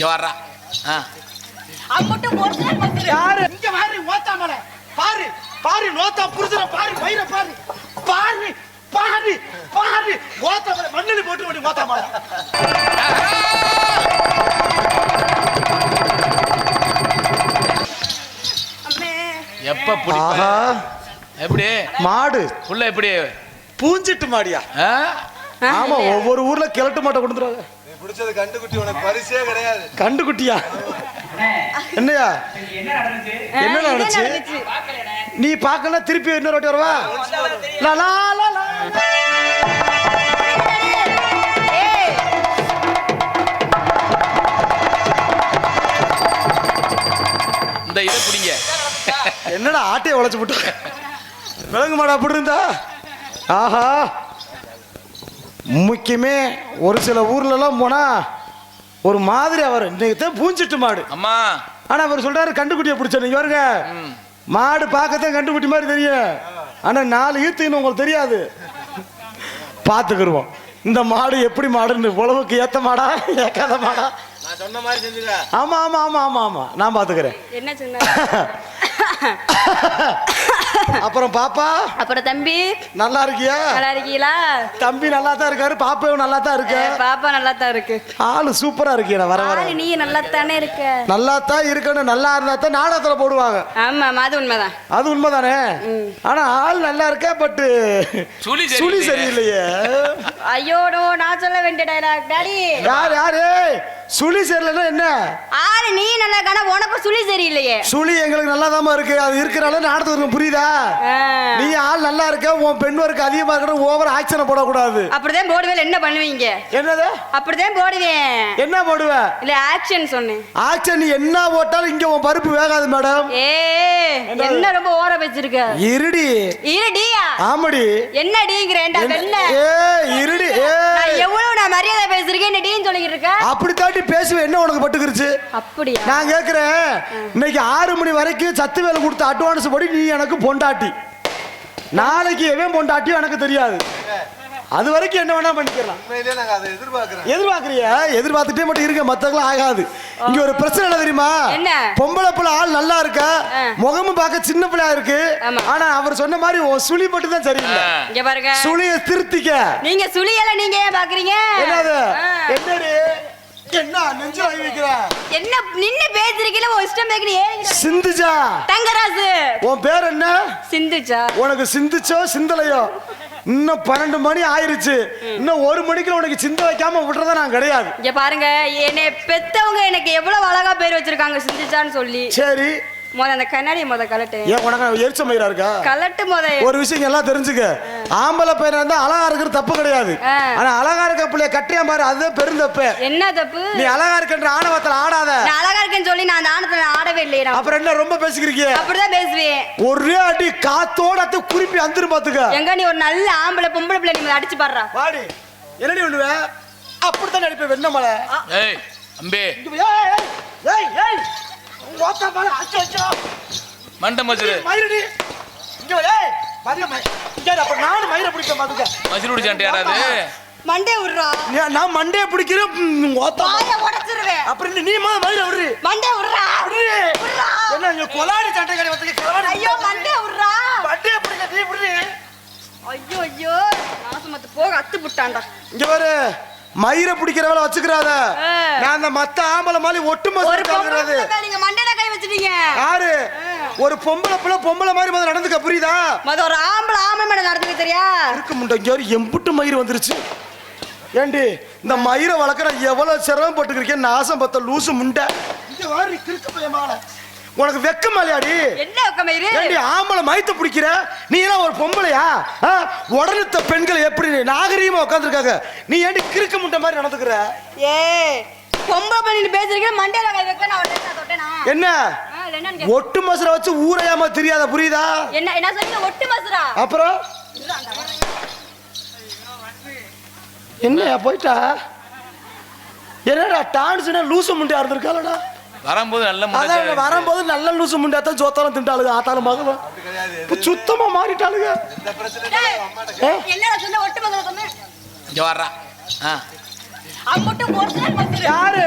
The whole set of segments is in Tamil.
இங்க வர்றா. அம்மட்டும் ஒரிஜினல் வந்து யாரு இங்க வாரி ஓத்தாமல பாரு பாரு நோத்தா புருஷன பாரு வயிற பாரு பாரு பாரு பாரு ஓத்தாமல மண்ணில போட்டு ஓடி ஓத்தாமல. அம்மே எப்ப புடிப்ப? எப்படி மாடு புள்ள எப்படி பூஞ்சிட்டு மாடியா? ஆமா, ஒவ்வொரு ஊர்ல கிழட்டு மாட்டை கொண்டுறாங்க. பிடிச்சது கண்டுக்குட்டி, உனக்கு பரிசே கிடையாது. கண்டுக்குட்டியா? என்னையா என்ன நடந்துச்சு? நீ பார்க்கல திருப்பி இன்னொரு வாட்டி வரவா? இந்த இதை பிடிங்க. என்னடா ஆட்டையை உழைச்சு போட்டு விலங்கு மாடா அப்படி இருந்தா? ஆஹா, முக்கியமே ஒரு சில ஊர்ல எல்லாம் போனா ஒரு மாதிரி அவர் இன்னைக்கு பூஞ்சிட்டு மாடு. அம்மா ஆனா அவர் சொல்றாரு கண்டுக்குட்டியை பிடிச்ச. நீங்க வருங்க, மாடு பார்க்கத்தான் கண்டுக்குட்டி மாதிரி தெரியும், ஆனா 4 ஈத்துன்னு உங்களுக்கு தெரியாது. பார்த்துக்கிருவோம் இந்த மாடு எப்படி மாடுன்னு. உழவுக்கு ஏத்த மாடா ஏக்காத மாடா? நான் சொன்ன மாதிரி செஞ்சுக்க. ஆமா ஆமா ஆமா ஆமா ஆமா, நான் பாத்துக்கிறேன். என்ன சொன்ன? அப்புறம் பாப்பா, அப்புறம் தம்பி நல்லா இருக்கியா? நல்லா இருக்கீங்களா? தம்பி நல்லா தான் இருக்காரு, பாப்பாவும் நல்லா தான் இருக்கு. பாப்பா நல்லா தான் இருக்கு. ஆளு சூப்பரா இருக்கியா? வர வர நீ நல்லா தானே இருக்க. நல்லா தான் இருக்கணும். நல்லா இருந்தா தான் நாடகத்துல போடுவாங்க. ஆமா, அது உண்மைதான். அது உண்மைதானே. ஆனா ஆள் நல்லா இருக்கா, பட் சுழி சரியில்லையே. ஐயோடோ, நான் சொல்ல வேண்டிய டைலாக் டாடி. யார் யாரு சுழி சரியில்லைன்னா என்ன? ஆளு நீ நல்லா இருக்கானா, உனக்கு சுழி சரியில்லையே. சுழி எங்களுக்கு நல்லாதாமா இருக்கு, அது இருக்கிறனால நாடகத்துக்கு புரியுதா? நீ ஆள் நல்லா இருக்க, உன் பெண் ஒர்க்கு அதிகமா இருக்கணும், ஓவர் ஆக்ஷனை போடக்கூடாது. அப்படிதான் போடுவேன். என்ன பண்ணுவீங்க? என்னது? அப்படிதான் போடுவேன். என்ன போடுவ? இல்ல ஆக்ஷன் சொன்னேன். ஆக்ஷன் நீ என்ன போட்டாலும் இங்க உன் பருப்பு வேகாது மேடம். என்ன ரொம்ப ஓர வச்சிருக்க? இருடி. இருடியா? ஆமாடி. என்ன டீங்கறேன்டா வெல்ல? இருடி. நான் எவ்வளவு நான் மரியாதை பேசிருக்கேன், என்ன டீன்னு சொல்லிட்டு இருக்க? அப்படி தாண்டி பேசுவேன். என்ன உனக்கு பட்டுக்குருச்சு? அப்படியா? நான் கேக்குறேன், இன்னைக்கு 6 மணி வரைக்கும் சத்து வேலை கொடுத்த அட்வான்ஸ் படி நீ எனக்கு பொண்டாட்டி. நாளைக்கு எவன் பொண்டாட்டியோ எனக்கு தெரியாது. அது வரைக்கும் என்ன வேணா பண்ணிக்கலாம். நாங்க அதை எதிர்பார்க்கறியா? எதிர்பார்த்துட்டே மட்டும் இருக்க, மத்தவங்களும் ஆகாது. இங்க ஒரு பிரச்சனை என்ன தெரியுமா? என்ன? பொம்பளை பிள்ளை ஆள் நல்லா இருக்க, முகமும் பார்க்க சின்ன பிள்ளையா இருக்கு, ஆனா அவர் சொன்ன மாதிரி சுழி மட்டும் தான் சரியில்லை. இங்க பாருங்க, சுழிய திருத்திக்க. நீங்க சுழியல நீங்க ஏன் பாக்குறீங்க? என்னது? என்னடி? என்ன நெஞ்சு வாங்கி வைக்கிற? என்ன நின்னு பேசிருக்கீல, உன் இஷ்டம் பேக்கி ஏறிங்க. சிந்துஜா தங்கராசு. உன் பேர் என்ன? சிந்துஜா. உனக்கு சிந்துச்சோ சிந்தலையோ? இன்னும் 12 மணி ஆயிருச்சு, இன்னும் 1 மணிக்குள்ள உனக்கு சிந்த வைக்காம விட்டுறதா நான் கிடையாது. இங்க பாருங்க, என்னை பெத்தவங்க எனக்கு எவ்வளவு அழகா பேர் வச்சிருக்காங்க, சிந்துஜான்னு சொல்லி. சரி, அந்த கண்ணாடி கலட்டு. ஏன் உனக்கு எரிச்ச மயிரா இருக்கா? கலட்டு ஒரு விஷயம் எல்லாம் தெரிஞ்சுக்க. ஆம்பளை பையனா இருந்தா அழகா இருக்கிறது தப்பு கிடையாது, ஆனா அழகா இருக்க பிள்ளைய கட்டியா பாரு, அதுதான் பெருந்தப்பு. என்ன தப்பு? நீ அழகா இருக்கின்ற ஆணவத்துல ஆடாத. நான் அழகா இருக்கேன்னு சொல்லி நான் அந்த ஆணவத்துல ஆடவே இல்லையா? அப்புறம் என்ன ரொம்ப பேசிக்கிறீங்க? அப்படிதான் பேசுவேன். ஒரே அடி காத்தோட குறிப்பி அந்துரும் பாத்துக்க. எங்க நீ ஒரு நல்ல ஆம்பளை பொம்பளை பிள்ளை நீ அடிச்சு பாடுறா. வாடி, என்னடி பண்ணுவ? அப்படித்தான் நடிப்பேன். வெண்ணமலை. ஏய் அம்பே, ஏய் ஏய் ஓத்தா பாரு, அச்சோ அச்சோ மண்ட மஜ்ரு மயிரடி. இங்க வா. ஏய் மரிய இங்க அப்ப நான் மயிர பிடிக்க மாட்டேங்க. மஜ்ருடி சண்டையாடாது. மண்டே விடுறா. நான் மண்டே பிடிக்கிறேன், ஓத்தா வாயை உடைச்சிருவேன். அப்புறம் நீ மயிர விடுறி. மண்டே விடுறா. என்ன இங்க கொலாடி சண்டை கடை வந்து கொலாடி. ஐயோ மண்டே விடுறா. மண்டே பிடிக்க நீ விடுறி. ஐயோ ஐயோ, நாசமத்து போக அத்து புட்டான்டா. இங்க பாரு, மயிர பிடிக்கிறவள வச்சுக்கிறாத. நான் அந்த மத்த ஆம்பளை மாதிரி ஒட்டு மொத்தம் காக்குறது. நீங்க மண்டையில கை வச்சிட்டீங்க. யாரு? ஒரு பொம்பளை பிள்ளை பொம்பளை மாதிரி முதல்ல நடந்துக்க, புரியுதா? ஒரு ஆம்பளை மேல நடந்துக்க தெரியா? இருக்க முண்டை இங்க ஒரு எம்புட்டு மயிர் வந்துருச்சு. ஏண்டி இந்த மயிரை வளர்க்குற எவ்வளவு சிரமப்பட்டுருக்கேன், நாசம் பத்த லூசு முண்டை. இங்க வாரி கிறுக்கு பையமான, உனக்கு வெக்கம் இல்லையாடி? என்ன வெக்கமயிரு? ஏண்டி ஆம்பளை மயத்தை பிடிக்கிற? நீ எல்லாம் ஒரு பொம்பளையா? உடனத்த பெண்கள் எப்படி நாகரீகமா உட்காந்துருக்காங்க, நீ ஏண்டி கிறுக்கு முண்டை மாதிரி நடந்துக்கிற? ஏ பொம்பளை பண்ணி பேசுறீங்க, மண்டையில கை வைக்க நான் தொட்டேனா? என்ன ஒட்டு மசுரை வச்சு ஊரையாம தெரியாத, புரியுதா? என்ன என்ன சொன்னீங்க? ஒட்டு மசுரா? அப்புறம் என்னையா போயிட்டா? என்னடா டான்ஸ்னா லூசு முண்டையா இருந்திருக்காளடா. வரும்போது நல்ல முண்டை, வரும்போது நல்ல லூசு முண்டையா தான் ஜோத்தாலும் திண்டாளுங்க, ஆத்தாலும் மகளும் சுத்தமா மாறிட்டாளுங்க. என்னடா சொன்ன? ஒட்டு மசுரா சொன்னேன். இங்க வர்றா. யாரு?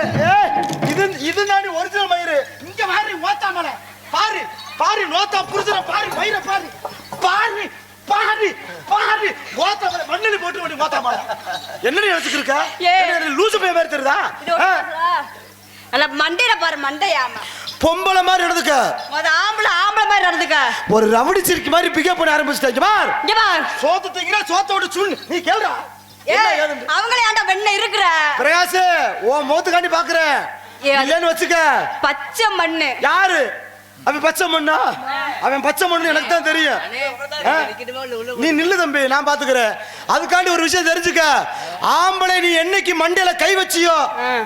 இது இது நாடி ஒரிஜினல் மயிறு. இங்க வாரி ஓத்தாமல பாரு பாரு நோத்தா புரிஞ்சுற பாரு மயிரை பாரு பாரு பாரு பாரு ஓத்தாமல மண்ணில் போட்டு ஓடி ஓத்தாமல. என்னடி நினைச்சுட்டு இருக்க? லூசு பைய மாதிரி தெரியுதா? அல்ல மண்டையில பாரு மண்டையாம. பொம்பளை மாதிரி நடந்துக்க. ஆம்பளை ஆம்பளை மாதிரி நடந்துக்க. ஒரு ரவுடி சிரிக்கி மாதிரி பிக்கப் பண்ண ஆரம்பிச்சிட்டாங்க. பார் இங்க பார். சோத்து தீங்கற சோத்தோட சுண்ணு. நீ கேளுடா. அவங்களே ஆண்டா வெண்ண இருக்குற. பிரகாஷ் ஓ மோத்து காண்டி பாக்குறேன். இல்லன்னு வச்சுக்க. பச்சை மண்ணு. யாரு? அவன் பச்சை மண்ணா? அவன் பச்சை மண்ணு எனக்கு தான் தெரியும். நீ நில்லு தம்பி, நான் பாத்துக்கிறேன். அதுக்காண்டி ஒரு விஷயம் தெரிஞ்சுக்க. ஆம்பளை நீ என்னைக்கு மண்டையில கை வச்சியோ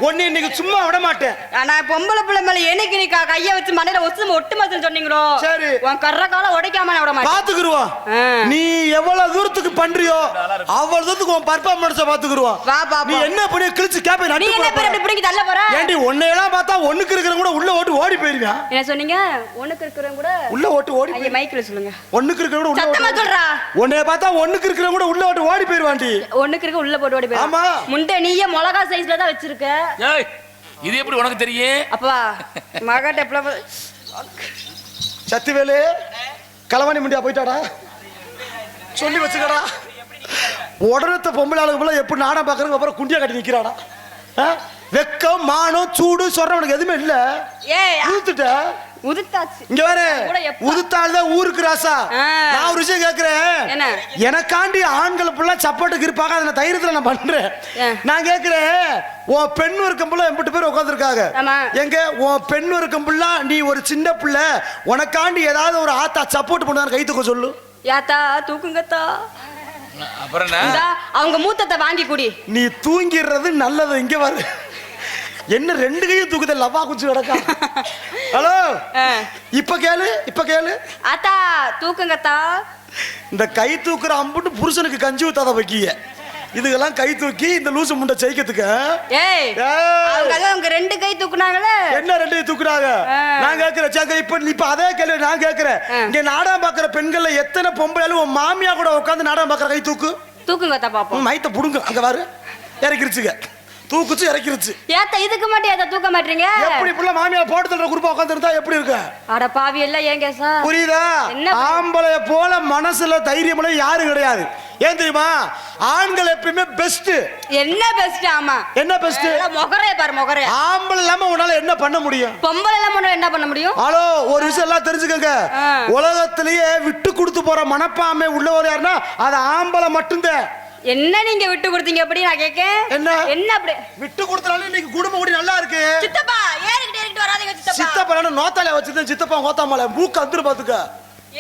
ஒன்னு இன்னைக்கு சும்மா விட மாட்டேன். ஆனா பொம்பளை பிள்ளை மேல என்னைக்கு நீ கைய வச்சு மண்டையில ஒட்டு மாத்தன்னு சொன்னீங்களோ சரி உன் கர்ற கால உடைக்காம நான் விட மாட்டேன். பாத்துக்குருவோம். நீ எவ்வளவு தூரத்துக்கு பண்றியோ அவ்வளவு தூரத்துக்கு உன் பர்ஃபார்மன்ஸ பாத்துக்குருவோம். வா பா. நீ என்ன பண்ணி கிழிச்சு கேப்ப நீ என்ன பேர் அப்படி புடிங்கி தள்ள போற? ஏண்டி ஒன்னையெல்லாம் பார்த்தா ஒண்ணுக்கு இருக்கற கூட உள்ள ஓட்டு ஓடி போயிருவான். என்ன சொன்னீங்க? ஒண்ணுக்கு இருக்கறவங்க கூட உள்ள ஓட்டு ஓடி ஐய மைக்ல சொல்லுங்க. ஒண்ணுக்கு இருக்கற கூட உள்ள சத்தமா சொல்றா. ஒன்னைய பார்த்தா ஒண்ணுக்கு இருக்கறவங்க கூட உள்ள ஓட்டு ஓடி போயிருவான்டி. ஒண்ணுக்கு இருக்க உள்ள போட்டு ஓடி போய். ஆமா. முண்டை நீயே மிளகா சைஸ்ல தான் வச்சிருக்க. ஏய் இது எப்படி உனக்கு தெரியும்? அப்பா மகாட்ட எப்பல சத்திவேலு களவாணி முண்டியா போயிட்டாடா சொல்லி வச்சுக்கடா. உடனத்த பொம்பளை ஆளுக்கு போல எப்படி நாடகம் பாக்குறதுக்கு அப்புறம் குண்டியா கட்டி நிக்கிறாடா. வெக்கம் மானம் சூடு சொல்ற உனக்கு எதுவுமே இல்ல. ஏய் ஊத்துட்ட உதுத்தாச்சு. இங்க வேற உதுத்தால்தான் ஊருக்கு ராசா. நான் ஒரு விஷயம் கேக்குறேன். எனக்காண்டி ஆண்கள் புள்ள சப்போர்ட்டுக்கு இருப்பாங்க. அதை நான் தைரியத்துல நான் பண்றேன். நான் கேக்குறேன் உன் பெண் இருக்கும் புள்ள எம்பிட்டு பேர் உட்காந்துருக்காங்க. எங்க உன் பெண் இருக்கும் புள்ள நீ ஒரு சின்ன புள்ள உனக்காண்டி ஏதாவது ஒரு ஆத்தா சப்போர்ட் பண்ணுவாங்க கை தூக்க சொல்லு. யாத்தா தூக்குங்கத்தா. அப்புறம் அவங்க மூத்தத்தை வாங்கி குடி. நீ தூங்கிடுறது நல்லது. இங்க வரு என்ன ரெண்டு கையும் தூக்குத லவா குச்சி கிடக்கா. ஹலோ இப்ப கேளு இப்ப கேளு. ஆத்தா தூக்குங்கத்தா. இந்த கை தூக்குற அம்புட்டு புருஷனுக்கு கஞ்சி ஊத்தாத வைக்கிய. இதுக்கெல்லாம் கை தூக்கி இந்த லூசு முண்டை ஜெயிக்கிறதுக்கு. ஏய் அவங்க ரெண்டு கை தூக்குனாங்களே. என்ன ரெண்டு கை தூக்குறாங்க? நான் கேக்குறேன். இப்ப அதே கேள்வி நான் கேக்குறேன். இங்க நாடகம் பாக்குற பெண்கள்ல எத்தனை பொம்பளையாலும் உன் மாமியா கூட உட்காந்து நாடகம் பாக்குற கை தூக்கு தூக்குங்கத்தா பாப்போம். மைத்த புடுங்க. அங்க பாரு இறக்கிருச்சுங்க. தூக்குச்சு இறக்கிருச்சு. ஏத்த இதுக்கு மட்டும் ஏத்த தூக்க மாட்டீங்க? எப்படி புள்ள மாமியா போட்டு தள்ளுற குரூப்பா உட்கார்ந்து இருந்தா எப்படி இருக்கு? அட பாவி எல்லாம் ஏன் கேசா? புரியுதா? ஆம்பளைய போல மனசுல தைரியம் எல்லாம் யாரும் கிடையாது. ஏன் தெரியுமா? ஆண்கள் எப்பவுமே பெஸ்ட். என்ன பெஸ்ட்? ஆமா என்ன பெஸ்ட்? மொகரே பாரு மொகரே. ஆம்பளை இல்லாம உன்னால என்ன பண்ண முடியும்? பொம்பளை இல்லாம உன்னால என்ன பண்ண முடியும்? ஹலோ ஒரு விஷயம் எல்லாம் தெரிஞ்சுக்கங்க. உலகத்திலேயே விட்டு கொடுத்து போற மனப்பான்மை உள்ளவர் யாருன்னா அது ஆம்பளை மட்டும்தான். என்ன நீங்க விட்டு கொடுத்தீங்க அப்படி நான் கேக்கேன். என்ன என்ன அப்படி விட்டு கொடுத்தனால இன்னைக்கு குடும்பம் கூடி நல்லா இருக்கு. சித்தப்பா ஏறிக்கிட்டு வராதீங்க சித்தப்பா. சித்தப்பா நோத்தாலே வச்சிருந்தேன். சித்தப்பா கோத்தாமல மூக்கு அந்துரு பாத்துக்க.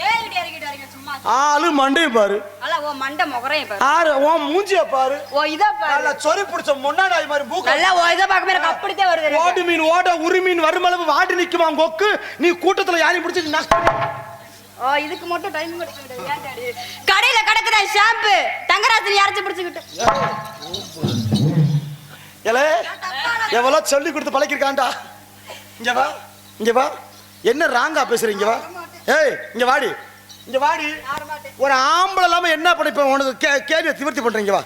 ஏறிக்கிட்டு வரீங்க சும்மா. ஆளு மண்டைய பாரு. அல்ல ஓ மண்டை மொகரைய பாரு. ஆறு ஓ மூஞ்சிய பாரு. ஓ இத பாரு. நல்ல சொறி புடிச்ச முன்னாடி மாதிரி மூக்கு. நல்ல ஓ இத பாக்க எனக்கு அப்படியே வருது. ஓடு மீன் ஓட உரி மீன் வருமளவு வாடி நிக்குமா கொக்கு. நீ கூட்டத்துல யாரையும் பிடிச்சி நஷ்ட. ஓ இதுக்கு மட்டும் டைம் எடுக்க ஏன் டாடி? கடையில கடக்குற ஷாம்பு தங்கராத்திரி அரைச்சு பிடிச்சிட்டு. ஏலே எவ்வளவு சொல்லி கொடுத்து பழக்கிருக்கான்டா. இங்க வா இங்க வா. என்ன ராங்கா பேசுறீங்க? வா ஏய் இங்க வாடி இங்க வாடி. ஒரு ஆம்பளை இல்லாம என்ன பண்ண இப்ப உனக்கு கேள்வியை திவர்த்தி பண்றீங்க. வா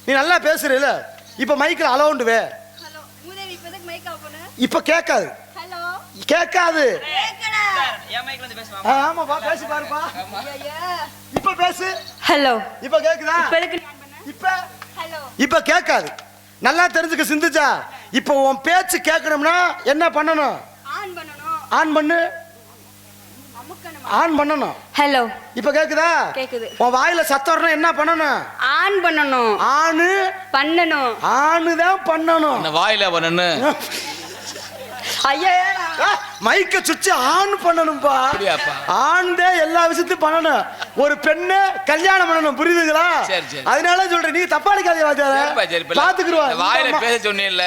நீ நல்லா பேசுறீல. இப்ப மைக்கில் அலவுண்டு வே. ஹலோ மூதேவி இப்போதைக்கு மைக் ஆஃப் பண்ணு. இப்ப கேட்காது. ஹலோ கேட்காது. கேக்குடா. என் மைக்ல இருந்து பேசுவா. ஆமா பா பேசி பாருப்பா. இப்ப பேசு. ஹலோ இப்ப கேக்குதா? இப்ப எதுக்கு ஆன் பண்ண? இப்ப ஹலோ இப்ப கேட்காது. நல்லா தெரிஞ்சுக்க சிந்துச்சா. இப்ப உன் பேச்சு கேட்கணும்னா என்ன பண்ணணும்? ஆன் பண்ணனும். ஆன் பண்ணு. ஆன் பண்ணணும். ஹலோ இப்ப கேக்குதா? கேக்குது. உன் வாயில சத்தம் வரணும் என்ன பண்ணணும்? ஆன் பண்ணனும். ஆனு பண்ணனும். ஆனு தான் பண்ணணும். என்ன வாயில பண்ணனு? ஐயா மைக்க சுவிட்ச் ஆன் பண்ணணும்பா. ஆன் தான் எல்லா விஷயத்தையும் பண்ணணும். ஒரு பெண்ணை கல்யாணம் பண்ணணும். புரியுதுங்களா? அதனால சொல்றேன் நீ தப்பா நினைக்காதீங்க. பாத்துக்குருவா. வாயில பேச சொன்னீல்ல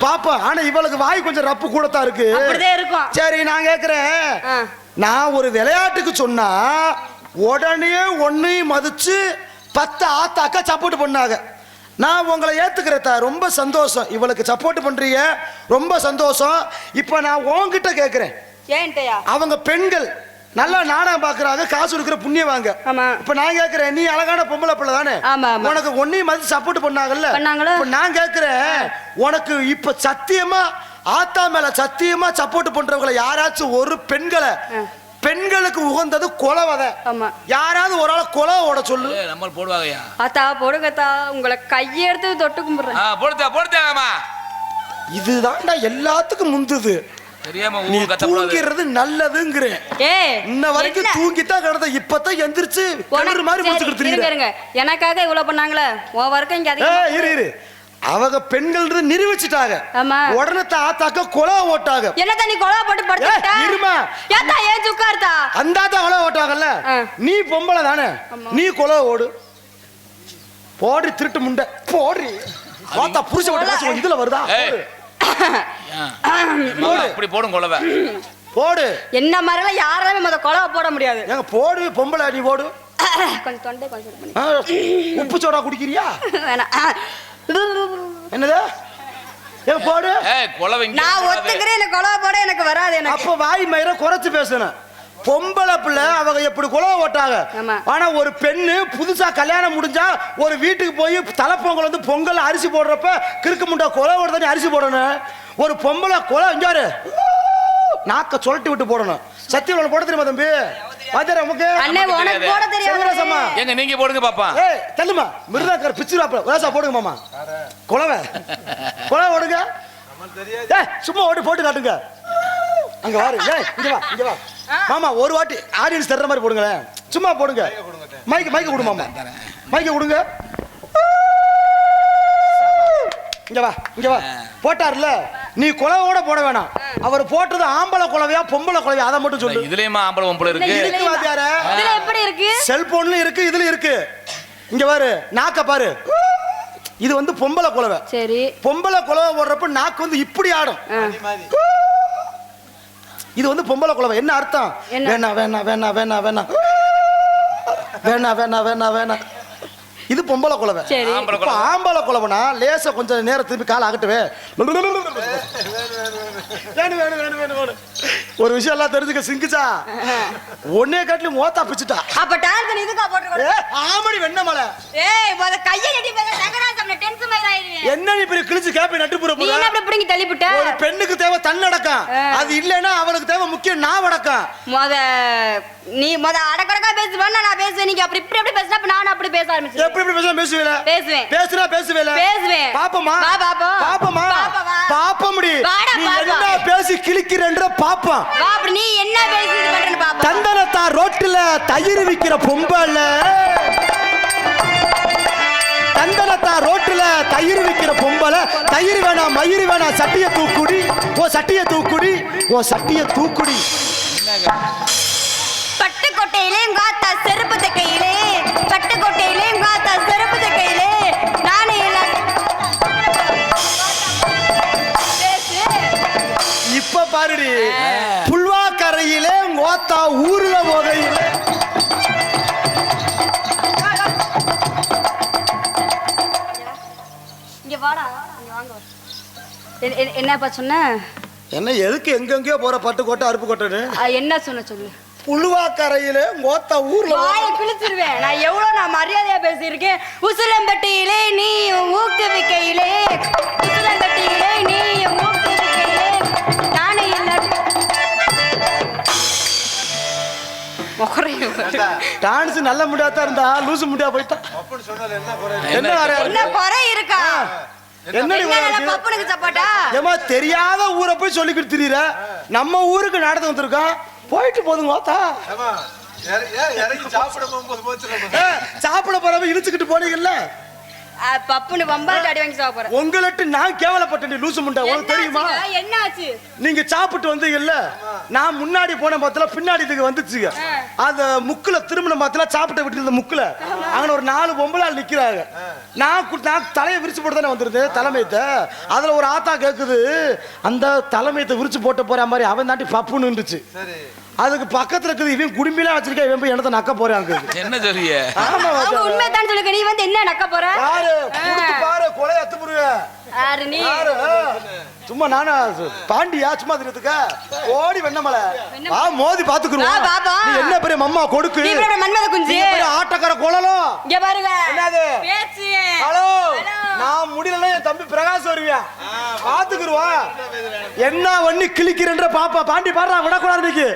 பாப்பா. ஆனா இவளுக்கு வாய் கொஞ்சம் ரப்பு கூடத்தான் இருக்கு. அப்படியே இருக்கும். சரி நான் கேக்குறேன். நான் ஒரு விளையாட்டுக்கு சொன்னா உடனே ஒன்னையும் மதிச்சு 10 ஆத்தாக்கா சப்போர்ட் பண்ணாங்க. நான் உங்களை ஏத்துக்கிறேன். ரொம்ப சந்தோஷம். இவளுக்கு சப்போர்ட் பண்றீங்க ரொம்ப சந்தோஷம். இப்ப நான் உன்கிட்ட கேக்குறேன். ஏன்டயா? அவங்க பெண்கள் நல்லா நாடகம் பாக்குறாங்க காசு இருக்கிற புண்ணியவாங்க. இப்ப நான் கேக்குறேன் நீ அழகான பொம்பளை பிள்ளை தானே. உனக்கு ஒன்னையும் மதிச்சு சப்போர்ட் பண்ணாங்கல்ல. இப்ப நான் கேக்குறேன் உனக்கு இப்ப சத்தியமா ஆத்தா மேல சத்தியமா சப்போர்ட் பண்றவங்களை யாராச்சும் ஒரு பெண்களுக்கு உகந்தது கொலவதை. ஆமா. யாராவது ஒரு ஆள் கொலை ஓட சொல்லு. நம்ம போடுவாங்கயா. ஆத்தா போடுங்கத்தா, உங்களை கையெடுத்து தொட்டு கும்பிடுறேன். போடுத்தாமா. இதுதான்டா எல்லாத்துக்கும் முந்துது. தெரியாம நீ தூங்கிறது நல்லதுங்கிறேன். இன்ன வரைக்கும் தூங்கித்தான் கிடந்த, இப்பதான் எந்திரிச்சு கிணறு மாதிரி முடிச்சுக்கிட்டு தெரியுங்க. எனக்காக இவ்வளவு பண்ணாங்களே, உன் வரைக்கும் இங்க அதிகம். இரு அவங்க பெண்கள் நிரூபிச்சுட்டாங்க. உடனே ஆத்தாக்க கொலை ஓட்டாங்க. என்ன தண்ணி கொலை போட்டு படுத்துட்டா? இருமா ஏத்தா ஏன் சுக்கார்த்தா? அந்த ஆத்தா கொலை ஓட்டாங்கல்ல, நீ பொம்பளை தானே, நீ கொலை ஓடு. போடு திருட்டு முண்டை போடு. ஆத்தா புருஷ ஓட்ட இதுல வருதா? அப்படி போடும் கொலவை போடு. என்ன மாதிரிலாம் யாராலுமே முத கொலை போட முடியாது. ஏங்க போடு பொம்பளை, நீ போடு. கொஞ்சம் தொண்டை கொஞ்சம் உப்பு சோடா குடிக்கிறியா? வேணாம். என்னது? ஏ போடு. நான் ஒத்துக்கிறேன், எனக்கு கொலை போட எனக்கு வராது. எனக்கு அப்ப வாய் மயிர குறைச்சு பேசணும். பொம்பளை பிள்ளை அவங்க எப்படி கொலை ஓட்டாங்க. ஆனா ஒரு பெண்ணு புதுசா கல்யாணம் முடிஞ்சா ஒரு வீட்டுக்கு போய் தலைப்பொங்கல் வந்து பொங்கல் அரிசி போடுறப்ப கிறுக்கு முண்டா கொலை ஓடுறதா அரிசி போடணும். ஒரு பொம்பளை கொலை இஞ்சாரு நாக்க சொல்லிட்டு விட்டு போடணும். சத்தியம் போட தெரியுமா தம்பி? நீங்க போடுங்க பாப்பா. தள்ளுமா மிருதாக்கர் பிச்சுராப்பா போடுங்க மாமா. கொலவை கொலை ஓடுங்க. சும்மா ஓட்டு போட்டு காட்டுங்க. அங்க வாரு. இங்க வா மாமா. ஒரு வாட்டி ஆடியன்ஸ் தர்ற மாதிரி போடுங்களேன். சும்மா போடுங்க. மைக்க கொடுங்க மாமா. மைக்க கொடுங்க. இங்க வா போட்டார்ல, நீ கொலவோட போட வேணாம். அவர் போட்டது ஆம்பளை கொலவையா பொம்பளை கொலவையா அதை மட்டும் சொல்லு. இதுலயுமா ஆம்பளை பொம்பளை இருக்கு? இருக்கு வாத்தியாரே. இதுல எப்படி இருக்கு? செல்போன்ல இருக்கு, இதுல இருக்கு. இங்க பாரு நாக்க பாரு. இது வந்து பொம்பளை கொலவை. சரி. பொம்பளை கொலவை போடுறப்ப நாக்கு வந்து இப்படி ஆடும். இது வந்து பொம்பளை கொலவை. என்ன அர்த்தம்? வேணா வேணா வேணா வேணா வேணா வேணா வேணா வேணா வேணா. இது பொம்பளை கொலவை. ஆம்பளை கொலவைனா லேச கொஞ்சம் நேரம் திருப்பி கால ஆகட்டுவே. ஒரு விஷயம் எல்லாம் தெரிஞ்சுக்க சிங்கிச்சா ஒன்னே காட்டில மோத்தா பிச்சுட்டா. அப்ப டான்ஸ் இதுக்கா போட்டு ஆமடி வெண்ணமலை. ஏய் முத கையை நடி தங்கராசம்ல டென்ஸ் மாதிரி ஆயிடுவே. என்ன நீ பெரிய கிழிச்சு கேப்பி நட்டு புற போற. நீ என்ன அப்படி புடிங்கி தள்ளி விட்ட? ஒரு பெண்ணுக்கு தேவை தன்னடக்கம். அது இல்லனா அவளுக்கு தேவை முக்கிய நாவடக்கம். நீ முத அடக்கடக்கா பேசுவா, நான் பேசுவேன். நீங்க அப்படி இப்படி பேசினா நான் அப்படி பேச ஆரம்பிச்சேன். எப்படி பேசுவேன்? பேசுவேன். பேசுறா பேசுவேல. பேசுவேன். பாப்பமா. வா பாப்போம். பாப்பமா. பாப்பமுடி. நீ என்ன பேசி கிழிக்கிறன்ற பாப்பா. வா அப்படி நீ என்ன பேசி இது பண்றன்னு பாப்பா. தந்தனத்தா ரோட்ல தயிர் விக்கிற பொம்பள. தந்தனத்தா ரோட்ல தயிர் விக்கிற பொம்பள. தயிர் வேணா மயிர் வேணா சட்டிய தூக்குடி. ஓ சட்டிய தூக்குடி. ஓ சட்டிய தூக்குடி. பட்டுக்கோட்டையிலே காத்தா செருப்பு தைக்கையிலே. பட்டுக்கோட்டையிலே காத்தா செருப்பு தைக்கையிலே. நானே இப்ப பாருடி. புல்வாக்கரையிலே கோத்தா ஊர்ல போகையில. இங்க வாடா. இங்க வாங்க. என்னப்பா சொன்ன? என்ன எதுக்கு எங்கெங்கயோ போற பட்டுக்கோட்டை அருப்பு கோட்டைன்னு என்ன சொன்ன சொல்லு. புல்வாக்கரையிலே கோத்தா ஊர்ல வாயை கிழிச்சிருவேன். நான் மரியாதையா பேசியிருக்கேன். உசிலம்பட்டியிலே நீ ஊக்குவிக்கையிலே. உசிலம்பட்டியிலே நீ ஊக்குவிக்கையிலே. நானே இல்லை டான்ஸ் நல்ல முடியாதா இருந்தா லூசு முடியா போயிட்டா. என்ன குறை இருக்கா? ஏமா தெரியாத ஊரை போய் சொல்லிக்கிட்டு திரியற. நம்ம ஊருக்கு நாடகம் வந்திருக்கோம். போயிட்டு போதுங்க சாப்பிட போறவங்க இழுச்சுக்கிட்டு போனீங்கல்ல. பப்புனு வம்பாட்டு அடி வாங்கி சாப்பிட போறேன். உங்கள்ட்ட நான் கேவலப்பட்டேன் லூசு முண்டை. உனக்கு தெரியுமா? என்ன ஆச்சு? நீங்க சாப்பிட்டு வந்தீங்கல்ல, நான் முன்னாடி போன பார்த்தல பின்னாடி இதுக்கு வந்துச்சுங்க. அத முக்குல திருமணம் பார்த்தல சாப்பிட்ட விட்டு இருந்த முக்குல அங்க ஒரு 4 பொம்பளால் நிக்கிறாங்க. நான் தலையை விரிச்சு போட்டு தானே வந்திருந்தேன் தலைமையத்தை. அதுல ஒரு ஆத்தா கேக்குது, அந்த தலைமையத்தை விரிச்சு போட்ட போற மாதிரி அவன் தாண்டி பப்புன்னு இருந்துச்சு. அதுக்கு பக்கத்துல இருக்குது இவன் குடும்பிலாம் வச்சிருக்க. இவன் போய் என்னத்த நக்க போறாங்க. என்ன சொல்றிய? ஆமா உண்மைதான் சொல்லுங்க. நீ வந்து என்ன நக்க போற? பாரு குடுத்து பாரு கொலை அத்து புருவே. யாரு நீ? சும்மா நானா பாண்டியா சும்மா தெரியுதுக்க. ஓடி வெண்ணமலை வா மோதி பாத்துக்குறோம். நீ என்ன பெரிய மம்மா கொடுக்கு. நீ பெரிய மன்மத குஞ்சி. ஆட்டக்கார கொலலோ. இங்க பாருங்க. என்னது? பேச்சு. ஹலோ. நான் முடியலன்னா என் தம்பி பிரகாஷ் வருவியா பாத்துக்குருவா என்ன பண்ணி கிளிக்கிறன்ற பாப்பா பாண்டி பாடுறா விடக்கூடாது இன்னைக்கு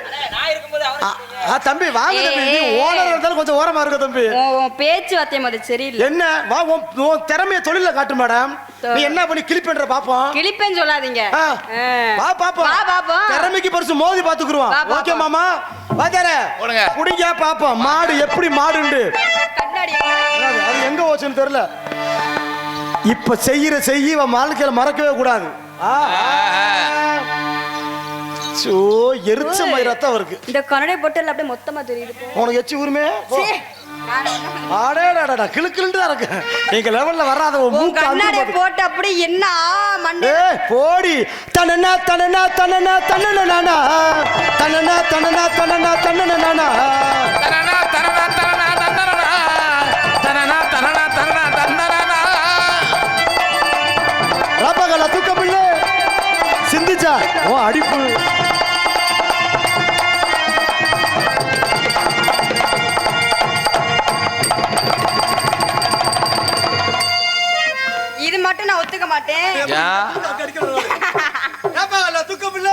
தம்பி வாங்க தம்பி நீ ஓனர் இருந்தாலும் கொஞ்சம் ஓரமா இருக்க தம்பி உன் பேச்சுவார்த்தை அது சரியில்லை. என்ன வா உன் திறமைய தொழில காட்டு மேடம். நீ என்ன பண்ணி கிளிப்பேன்ற பாப்போம். கிளிப்பேன்னு சொல்லாதீங்க. வா பாப்போம். வா பாப்போம். திறமைக்கு பரிசு மோதி பாத்துக்குருவோம். ஓகே மாமா வாதாரே போடுங்க. புடிங்க பாப்போம் மாடு எப்படி மாடுண்டு. கண்ணாடி அது எங்க போச்சுன்னு தெரியல. இப்ப செய்ய வாழ்க்கையில மறக்கவே கூடாது. சோ எரிச்ச மயிரத்தம் இருக்கு. இந்த கண்ணாடி போட்டல அப்படியே மொத்தமா தெரியுது. உனக்கு எச்சி உரிமே ஆடேடா கிளுக்கிளுன்னு தான் இருக்கு. எங்க லெவல்ல வராத மூக்கு கண்ணாடி போட்டு அப்படி என்ன மண்டே போடி தனனா தனனா தனனா தனனா நானா தனனா தனனா தனனா தனனா நானா தனனா தனனா தனனா தனனா தனனா தனனா தனனா தனனா ராபகல தூக்கமில்ல சிந்திச்சா ஓ அடிப்பு. இது மட்டும் நான் ஒத்துக்க மாட்டேன். ராபகல தூக்கமில்ல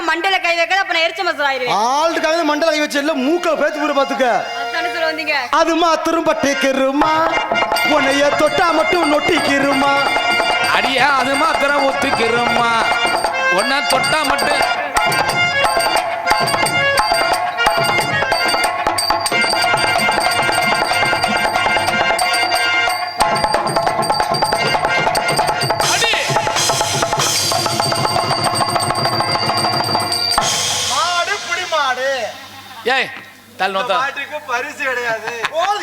மண்டல கை வைக்க அப்ப நான் எரிச்ச மசாலா ஆயிருவேன். ஆளுக்காக மண்டல கை வச்சு இல்ல மூக்க பேத்து போடு பாத்துக்க. அதானே சொல்ல வந்தீங்க. அதுமா திரும்ப டேக்கருமா உன்னைய தொட்டா மட்டும் நொட்டிக்கிருமா. அடியா அது மாத்திரம் ஒத்துக்கிறோம்மா ஒன்னா தொட்டா மட்டும். ஏய் தல் நோத்தா மாட்டுக்கு பரிசு கிடையாது.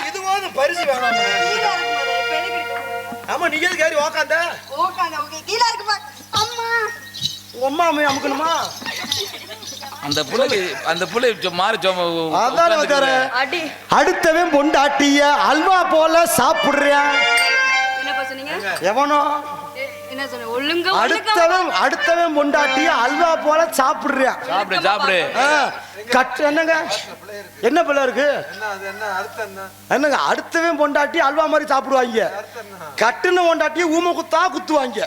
இது பரிசு வேணாம். ஆமா நீங்க எதுக்கு ஏறி உக்காந்த கீழ இருக்கு பா. அம்மா அம்மா அமுக்கணுமா அந்த புள்ளை மாறி அதான வந்தாரு. அடி அடுத்தவன் பொண்டாட்டிய அல்வா போல சாப்பிடுறியா. என்னப்பா சொன்னீங்க? எவனோ என்ன சொன்ன ஒழுங்கா அடுத்தவன் பொண்டாட்டிய அல்வா போல சாப்பிடுறியா. சாப்பிடு கட்டு என்னங்க என்ன பிள்ளை இருக்கு என்னங்க அடுத்தவன் பொண்டாட்டி அல்வா மாதிரி சாப்பிடுவாங்க. கட்டுன பொண்டாட்டிய ஊம குத்தா குத்துவாங்க.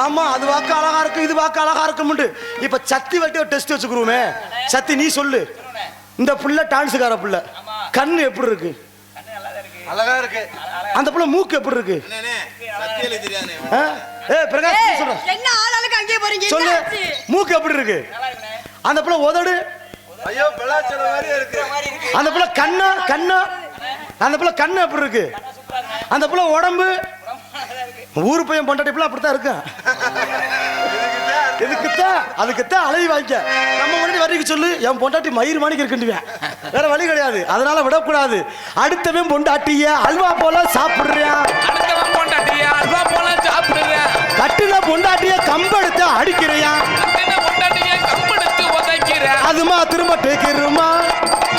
ஆமா அது வாக்கு அழகா இருக்கு இது வாக்கு அழகா இருக்கும்னு. இப்ப சத்தி வட்டி ஒரு டெஸ்ட் வச்சுக்கிறோமே. சத்தி நீ சொல்லு இந்த புள்ள டான்ஸுக்கார புள்ள கண்ணு எப்படி இருக்கு. அழகா இருக்கு. அந்த புள்ள மூக்கு எப்படி இருக்கு. பிரகாஷ் சொல்ற என்ன ஆளாளுக்கு அங்கே போறீங்க. சொல்லு மூக்கு எப்படி இருக்கு. அந்த புள்ள உதடு ஐயோ பலாச்சல மாதிரி இருக்கு. அந்த புள்ள கண்ணு அந்த புள்ள கண்ணு எப்படி இருக்கு. அந்த புள்ள உடம்பு ஊரு பையன் பொண்டாட்டி புள்ள அப்படித்தான் இருக்கு. அதுக்குத்தான் அழகி வாங்க. நம்ம முன்னாடி வரைக்கும் சொல்லு என் பொண்டாட்டி மயிர் மாணிக்கு இருக்குண்டுவேன். வேற வழி கிடையாது. அதனால விடக்கூடாது. அடுத்தவன் பொண்டாட்டிய அல்வா போல சாப்பிடுறேன். கட்டுன பொண்டாட்டிய கம்பெடுத்து அடிக்கிறியா. அதுமா திரும்ப டேக்கிருமா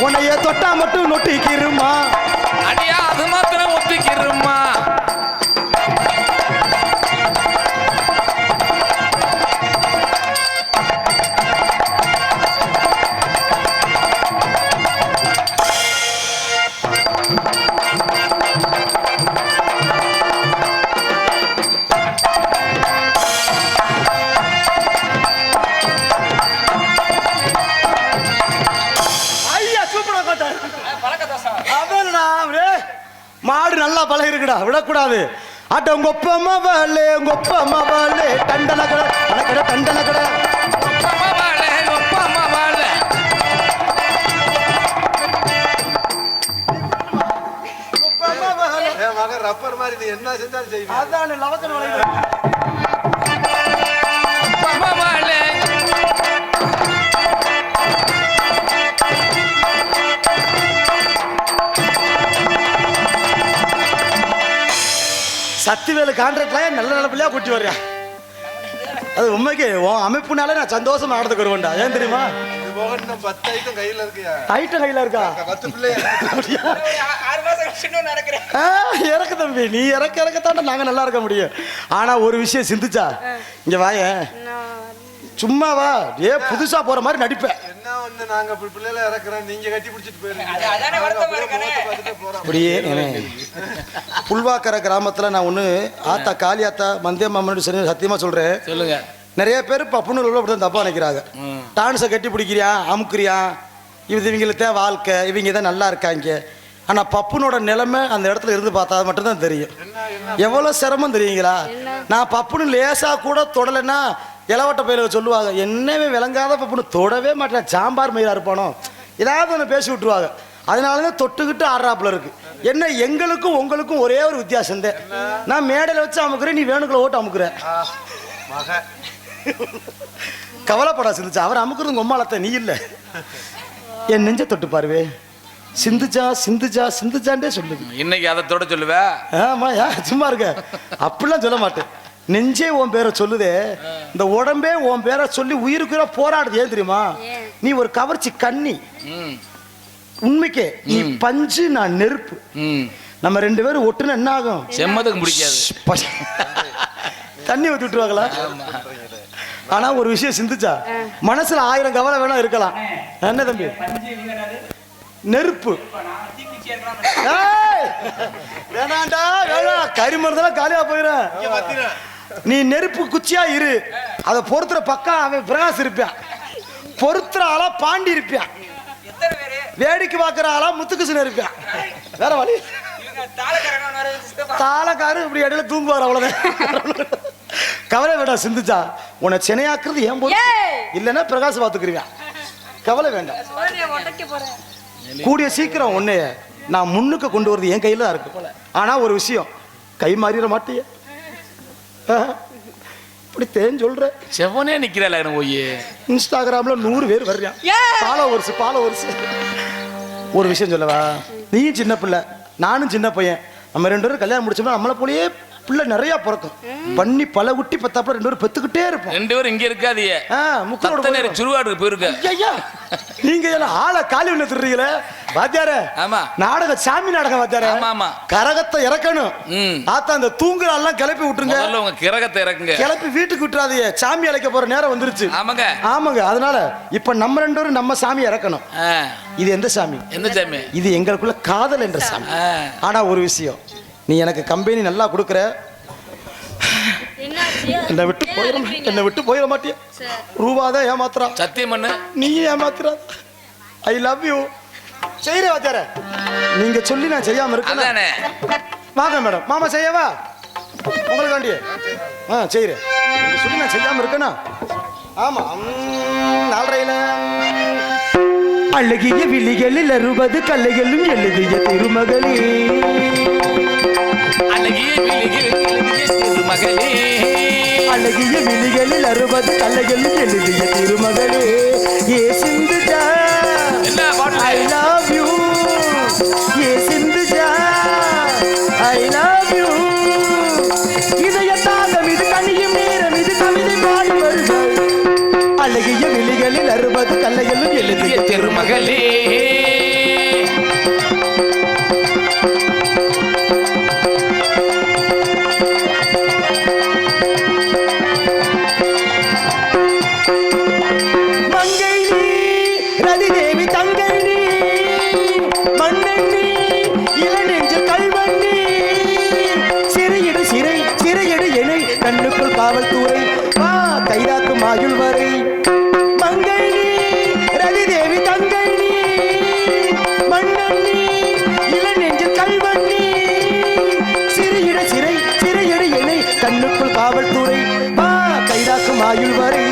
உன்னைய தொட்டா மட்டும் நொட்டிக்கிருமா. அடியா அது மாத்திரம் ஒத்திக்கிருமா. மாடு நல்லா பழகி இருக்குடா விடக்கூடாது. அட்ட உங்க ஒப்பமா வாழே தண்டன கடை தண்டன கடை மகன் ரப்பர் மாதிரி நீ என்ன செஞ்சாலும் செய்வீங்க. அதான் லவக்கன் வளையுது. சத்திவேலு கான்ட்ராக்ட்ல நல்ல நல்ல பிள்ளையா கூட்டி வர்றியா. அது உண்மைக்கு உன் அமைப்புனாலே நான் சந்தோஷமா ஆடத்துக்கு வருவேன்டா. ஏன் தெரியுமா? இது போக இன்னும் 10 ஐட்டம் கையில இருக்கியா? ஐட்டம் கையில இருக்கா? 10 பிள்ளைங்க. 6 மாசம் கழிச்சு இன்னும் நடக்கிறேன். இறக்க தம்பி, நீ இறக்கத்தாண்ட நாங்க நல்லா இருக்க முடியும். ஆனா ஒரு விஷயம் சிந்திச்சா, இங்க வாயேன், சும்மாவா புதுசா போற மாதிரி நடிப்பேன். என்ன வந்து நாங்க பிள்ளைல இறக்குறோம், நீங்க கட்டி பிடிச்சிட்டு போயிருங்க. அதானே வருத்தமா இருக்கானே. அப்படியே புல்வாக்கரை கிராமத்துல நான் ஒண்ணு ஆத்தா காளியாத்தா மந்திய மாமனோட சத்தியமா சொல்றேன். சொல்லுங்க. நிறைய பேர் பப்புன்னு அப்படிதான் தப்பா நினைக்கிறாங்க. டான்ஸை கட்டி பிடிக்கிறியா, அமுக்குறியா, இவங்களுக்கு வாழ்க்கை, இவங்க தான் நல்லா இருக்காங்க. ஆனா பப்புனோட நிலைமை அந்த இடத்துல இருந்து பார்த்தா மட்டும்தான் தெரியும். எவ்வளவு சிரமம் தெரியுங்களா? நான் பப்புன்னு லேசா கூட தொடலைன்னா இளவட்ட பயில சொல்லுவாங்க, என்னவே விளங்காத பப்புன்னு தொடவே மாட்டேன், சாம்பார் மயிலா இருப்பானோ, ஏதாவது ஒன்று பேசி விட்டுருவாங்க. அதனாலதான் தொட்டுக்கிட்டு ஆடுறாப்புல இருக்கு. என்ன எங்களுக்கும் உங்களுக்கும் ஒரே ஒரு வித்தியாசம் தான், நான் மேடையில் வச்சு அமுக்குறேன், நீ வேணுக்குள்ள ஓட்டு அமுக்குற. கவலைப்படா சிந்துச்சா, அவர் அமுக்குறது உம்மாலத்தை, நீ இல்லை. என் நெஞ்ச தொட்டு பாருவே, சிந்துச்சா சிந்துச்சா சிந்துச்சாண்டே சொல்லுது. இன்னைக்கு அதை தொட சொல்லுவே? ஆமா, சும்மா இருக்க, அப்படிலாம் சொல்ல மாட்டேன். நெஞ்சே உன் பேரை சொல்லுதே, இந்த உடம்பே உன் பேரை சொல்லி உயிருக்குற போராடுது. ஏன் தெரியுமா? நீ ஒரு கவர்ச்சி கண்ணி, உண்மைக்கே நீ பஞ்சு, நான் நெருப்பு. நம்ம 2 பேரும் ஒட்டுனா என்ன ஆகும்? செம்மதுக்கு முடிக்காது, தண்ணி ஊத்தி விட்டுருவாங்களா? ஆனா ஒரு விஷயம் சிந்திச்சா, மனசுல 1000 கவலை வேணா இருக்கலாம். என்ன தம்பி? நெருப்பு வேணாண்டா, வேணாம், கரிமருந்தெல்லாம் காலியா போயிடும். நீ நெருப்பு குச்சியா இரு, அதை பொறுத்துற பக்கம் அவன் பிரகாஷ் இருப்பான், பொறுத்துற ஆளா பாண்டி இருப்பான், வேடிக்கை பார்க்கிற ஆளா முத்துகிருஷ்ணன் இருப்பான். வேற வழி தாளக்காரு இப்படி இடையில தூங்குவார், அவ்வளவுதான். கவலை வேண்டாம் சிந்துச்சா, உன்னை சென்னையாக்குறது ஏன் போது இல்லைன்னா பிரகாஷ் பார்த்துக்கிருவேன். கவலை வேண்டாம், கூடிய சீக்கிரம் உன்னைய நான் முன்னுக்கு கொண்டு வரது என் கையில தான் இருக்கு. ஆனா ஒரு விஷயம், கை மாறிட மாட்டிய, இப்படி தேன் சொல்ற செவனே நிக்கிறாள். போய் இன்ஸ்டாகிராம்ல 100 பேர் வர்றான், ஃபாலோவர்ஸ். ஒரு விஷயம் சொல்லவா, நீயும் சின்ன பிள்ளை, நானும் சின்ன பையன், நம்ம 2 பேரும் கல்யாணம் முடிச்சோம்னா நம்மளை போலயே பிள்ளை நிறைய பிறக்கும். பண்ணி பல குட்டி பத்தாப்புல 2 பேரும் பெத்துக்கிட்டே இருப்போம். 2 பேரும் இங்க இருக்காதீங்க, முக்கோட சுருவாடுக்கு போயிருக்க. ஐயா, நீங்க எல்லாம் ஆளை காலி உள்ள திருறீங்களே வாத்தியார. ஆமா, நாடகம் சாமி நாடகம் வாத்தியார. ஆமா, கரகத்தை இறக்கணும். ஆத்தா அந்த தூங்குற எல்லாம் கிளப்பி விட்டுருங்க. உங்க கிரகத்தை இறக்குங்க, கிளப்பி வீட்டுக்கு விட்டுறாதீங்க, சாமி அழைக்க போற நேரம் வந்துருச்சு. ஆமாங்க. அதனால இப்ப நம்ம 2 பேரும் நம்ம சாமி இறக்கணும். இது எந்த சாமி? எந்த சாமி? இது எங்களுக்குள்ள காதல் என்ற சாமி. ஆனா ஒரு விஷயம், நீ எனக்கு கம்பெனி நல்லா கொடுக்குற, என்னை விட்டு போயிட மாட்டிய. ரூபாதான் ஏமாத்துறா, சத்தியம் பண்ணு, நீ ஏமாத்துறா. ஐ லவ் யூ. செய்யற வாத்தியார, நீங்க சொல்லி நான் செய்யாம இருக்கேன். வாங்க மேடம், மாமா செய்யவா உங்களுக்காண்டிய? செய்யறேன், நீங்க சொல்லி நான் செய்யாம இருக்கேனா? ஆமா, 4:30 அழகிய விழிகளில் 60 கல்லைகளும் எழுதிய திருமகளே, அழகிய விழிகளில் 60 கல்லைகளும் எழுதிய திருமகளே, ஏ சிந்துஜா ஐ லவ் யூ, ஏ சிந்துஜா ஐ லவ் யூ. இதயத்தாகம் இது கனியும் நேரம், இது கவிதை பாடி வருகள். அழகிய விழிகளில் 60 கல்லைகளும் எழுதிய திருமகளே, காவல்துறை வா கைதாக்கும் ஆயுள் வரை. மங்கை நீ ரதி தேவி, தங்கை நீ மன்னன் நீ, இளநெஞ்சில் கல்வன் நீ, சிறையிட சிறையடு என்னை கண்ணுக்குள் காவல்துறை வா கைதாக்கும் ஆயுள் வரை.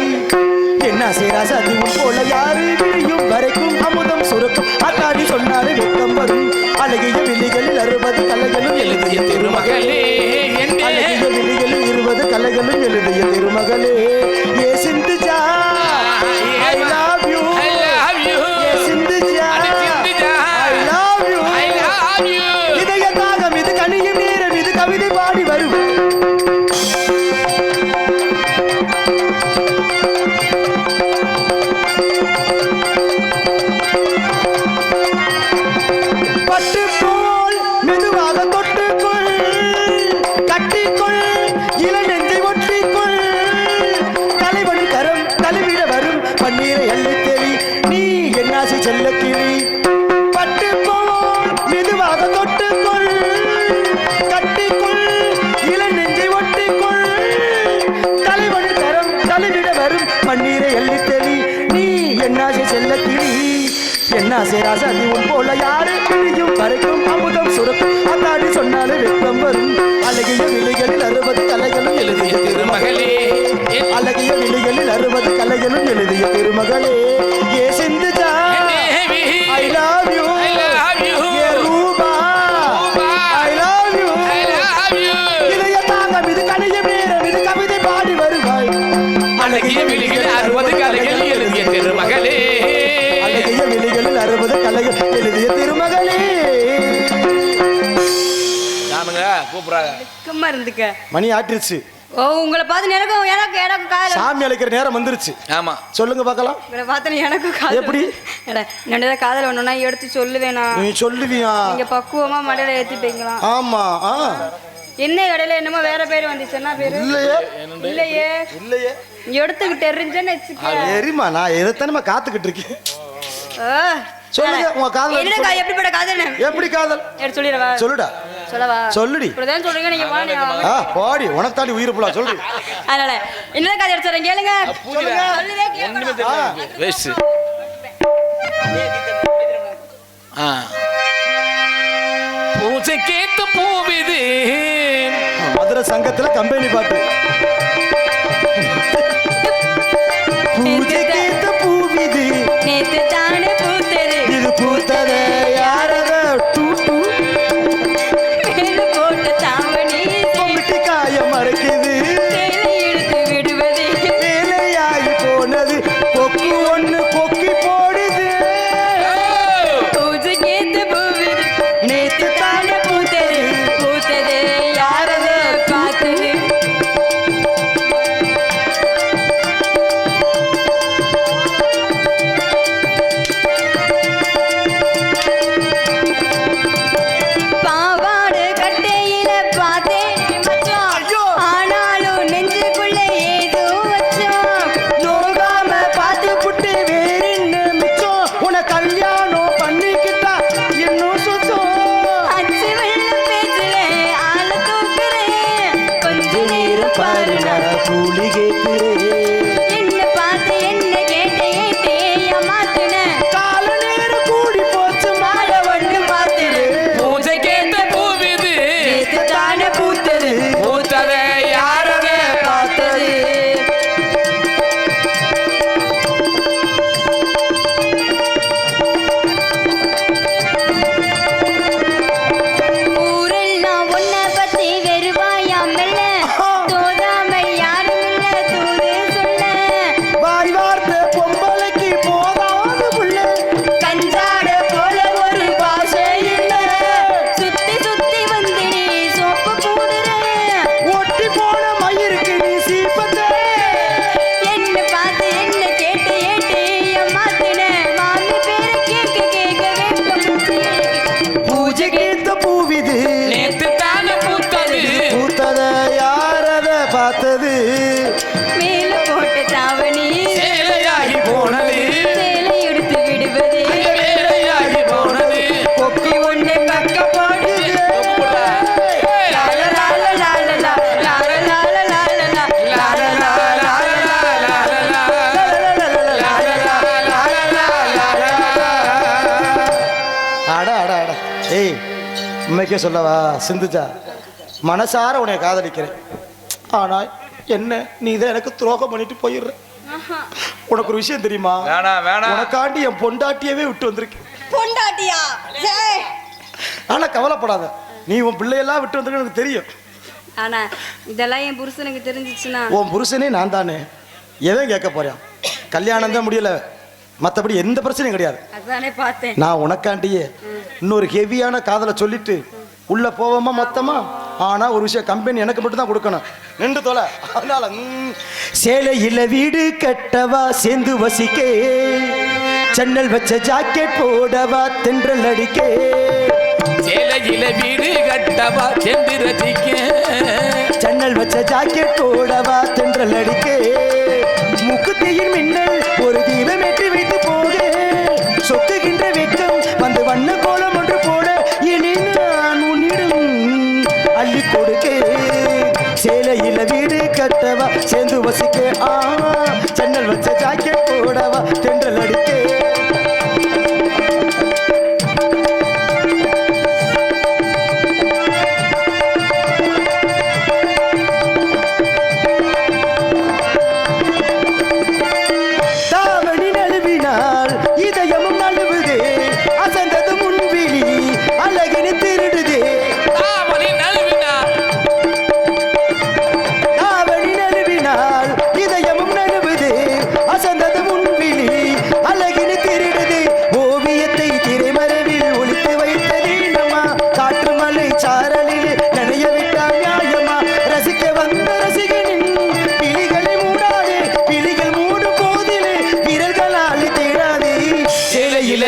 என்ன சேராசா தீவும் போல யாரு விழியும் வரைக்கும் அமுதம் சுருக்கும் அத்தாடி சொன்னாரு வெட்கம் வரும். அழகிய விழிகளில் 60 கலைகளும் எழுதிய திருமகளே, அழகிய விழிகளில் 20 கலைகளும் எழுதிய திருமகளே, ஏ சிந்துஜா ஐ லவ் யூ, ஏ சிந்துஜா ஐ லவ் யூ. இதய தாகம் இது கனியும் நேரம், இது கவிதை பாடி வரும். பட்டு போல் மெதுவாக தொட்டுக்கொள், கட்டிக்கொள், இள நெஞ்சை ஒட்டிக்கொள், தலைவன் கரம் தலைவிட வரும் பன்னீரை அள்ளி தெளி, நீ என்னாசி செல்ல கிளி. பட்டு போல் மெதுவாக தொட்டுக்கொள், கட்டிக்கொள், இள நெஞ்சை ஒட்டிக்கொள், தலைவன் கரம் தலைவிட வரும் பன்னீரை அள்ளி தெளி, நீ என்னாசி செல்ல கிளி. என்ன சேராசாதி உன் போல யாரு கிளியும் வரைக்கும் அமுதம் சுரக்கும், அத்தாடி சொன்னாலே வெப்பம் வரும். அழகிய விழிகளில் 60 கலைகளும் எழுதிய திருமகளே, அழகிய விழிகளில் 60 கலைகளும் எழுதிய திருமகளே. ஏ சிந்துஜா ஐ லவ் யூ, ஏ ரூபா ஐ லவ் யூ. இதய தாங்கம் இது கனிய நேரம் இது கவிதை பாடி வருவாய். அழகிய விழிகளில் 60 கலைகள் எழுதிய திருமகளே, அழகிய விழிகளில் 60 கலைகள் எழுதிய திருமகளே. நானுங்க கூப்பிடுறாங்க. சும்மா இருந்துக்க. மணி ஆட்டிருச்சு. ஓ உங்களை பார்த்து எனக்கும் எனக்கு எனக்கு காதல். சாமி அழைக்கிற நேரம் வந்துருச்சு. ஆமா சொல்லுங்க பார்க்கலாம். உங்களை பார்த்து எனக்கும் காதல். எப்படி? என்னோட காதல் ஒண்ணுனா எடுத்து சொல்லுவேனா? நீ சொல்லுவியா? நீங்க பக்குவமா மடையில ஏத்திப்பீங்களா? ஆமா. என்ன இடையில என்னமோ வேற பேர் வந்துச்சு. என்ன பேரு? இல்லையே இல்லையே இல்லையே. எடுத்துக்கிட்டு எரிஞ்சேன்னு வச்சுக்க. எரிமா நான் எதைத்தானமா காத்துக்கிட்டு இருக்கேன். சொல்லுங்க உங்க காதல். என்னடா எப்படிப்பட்ட காதல்? எப்படி காதல்? எடுத்து சொல்லிடவா? சொல்லுடா. சொல்லவா? சொல்லுடி. இப்படிதான் சொல்றீங்க நீங்க வாங்க. போடி உனக்கு தாண்டி உயிர் போலாம் சொல்லு. அதனால என்ன காதல் எடுத்து சொல்றேன் கேளுங்க. சொல்லுவே கேட்கணும். வேஸ்ட். பூஜை கேட்டு பூவிது. மதுரை சங்கத்துல கம்பெனி பாட்டு. பூஜை கேட்டு பூவிது, நேத்து தானே பூத்தது, இது பூத்தது யாரத டூ மேல போட்ட தாவணி கொம்பிட்டு காயம் மறைக்குது, சேலை இழுத்து விடுவது, வேலையாகி போனது கொக்கு ஒண்ணு கொக்கி போடுது. பூஜை கேத்து பூவிது, நேத்து தானே பூத்தது, பூத்தது யாரத பார்த்தது. பாவாடு கட்டையில பார்த்தேன் மச்சான், ஆனாலும் நெஞ்சுக்குள்ள ஏதோ வச்சான். நோகாம பார்த்து புட்டு வேற என்ன மிச்சம், உன கல்யாணம் பண்ணிக்கிட்டா இன்னும் சுத்தம். அச்சு வெள்ளம் பேச்சுல ஆள தூக்குறேன், கொஞ்ச நேரம் பாரு நான் கூலி கேட்கிறேன், என்ன பார்த்து என்ன கேட்டு ஏட்டே ஏமாத்துன. கால நேரம் கூடி போச்சு மாலை ஒண்ணு பார்த்துரு, பூஜை கேட்ட பூவிது, நேத்து தானே பூத்தது, பூத்ததை யாரத பார்த்தது. ஊரெல்லாம் உன்னை பத்தி வெறுவாயா மெல்ல, தோதாம யாரும் இல்ல தூது சொல்ல. வாய் வார்த்தை பொம்பளைக்கு போதாது புள்ள, கஞ்சாட போல ஒரு பாஷை இல்ல, சுத்தி சுத்தி வந்து நீ சோப்பு போடுற. ஒட்டி போன மயிருக்கு நீ சீப்பத்தை. என்ன பார்த்து என்ன கேட்டு ஏட்டு ஏமாத்தின, மாமி பேரை கேட்க கேட்க வேண்டும். பூஜை கேட்ட பூவிது, நேத்து தானே பூத்தது, பூத்தத யாரத பார்த்தது, மேல போட்ட தாவணி சேலையாகி போனது, சேலை எடுத்து விடுவது, வேலையாகி போனது. கொக்கி ஒண்ணு நக்க பாடுது. லால லால லால லா, லால லால லால லா, லால லால லால அட அட அட. ஏய் உண்மைக்கே சொல்லவா சிந்துஜா, மனசார உன்னை காதலிக்கிறேன். ஆனா என்ன நீ தான் எனக்கு துரோகம் பண்ணிட்டு போயிடுற. உனக்கு ஒரு விஷயம் தெரியுமா? வேணாம். உனக்காண்டி என் பொண்டாட்டியவே விட்டு வந்திருக்கேன். பொண்டாட்டியா? ஏய். ஆனா கவலைப்படாத, நீ உன் பிள்ளையெல்லாம் விட்டு வந்திருக்க எனக்கு தெரியும். ஆனா இதெல்லாம் என் புருஷனுக்கு தெரிஞ்சிச்சுன்னா உன் புருஷனே நான் தானே, எவன் கேட்க போறான்? கல்யாணம் தான் முடியல, மற்றபடி எந்த பிரச்சனையும் கிடையாது. அதானே பார்த்தேன். நான் உனக்காண்டியே இன்னொரு ஹெவியான காதலை சொல்லிட்டு உள்ள போவோமா மொத்தமா? ஆனா ஒரு விஷயம், கம்பெனி எனக்கு மட்டும் தான் கொடுக்கணும். நின்று தொலை. அதனால சேலையில வீடு கட்டவா சேர்ந்து வசிக்க, ஜன்னல் வச்ச ஜாக்கெட் போடவா தென்றல் அடிக்க, சேலையில வீடு கட்டவா சேர்ந்து ரசிக்க, ஜன்னல் வச்ச ஜாக்கெட் போடவா தென்றல் அடிக்க, முக்குத்தியின் மின்னல் ஒரு தீபம் ஏற்றி வைத்து போக, சொக்குகின்ற வெட்கம் வந்து வண்ண கோலம் ஒன்று போட, இனி நான் உன்னிடம் அள்ளி கொடுக்க, சேலையில வீடு கட்டவா சேர்ந்து வசிக்க, ஜன்னல் வச்ச ஜாக்கெட் போடவா தென்றல் அடிக்க.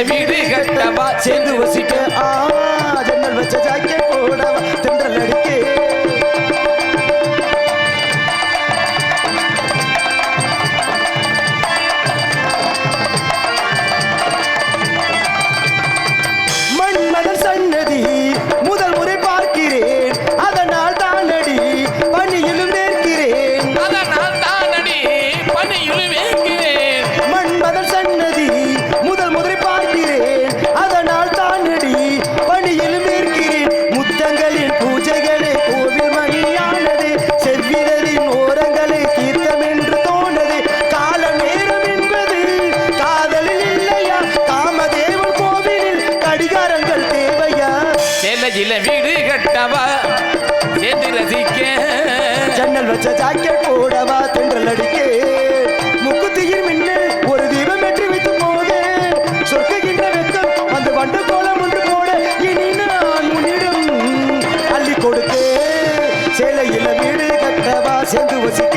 வீடு கட்டவா சேர்ந்து வசிக்க, ஜன்னல் வச்ச ஜாக்கெட் போடவா தென்றல் அடிக்க. மன்மதன் சன்னதி முதல் முறை பார்க்கிறேன், அதனால் தானடி பணியிலும் வேர்க்கிறேன், அதனால் தானடி பணியிலும் வேர்க்கிறேன். மன்மதன் சன்னதி முதல் முறை பார்க்கிறேன், அதனால் தானடி பணியிலும் வேர்க்கிறேன், முத்தங்களின் பூஜைகளே கோவில் மணியானது, செவ்விரலின் ஓரங்களை தீர்த்தம் என்று தோணது, கால நேரம் என்பது காதலில் இல்லையா, காமதேவன் கோவிலில் கடிகாரங்கள் தேவையா, சேலையில வீடு கட்டவா சேர்ந்து ரசிக்க, ஜன்னல் வச்ச ஜாக்கெட் போடவா தென்றல் அடிக்க, முக்குத்தியின் மின்னல் ஒரு தீபம் ஏற்றி வைத்து போக, சொற்கின்ற வெக்கம் அந்த வண்டு கோலம் ஒன்று போட, இனி நான் உன்னிடம் அள்ளி கொடுக்க, சேலையில வீடு கட்டவா சேர்ந்து வசிக்க,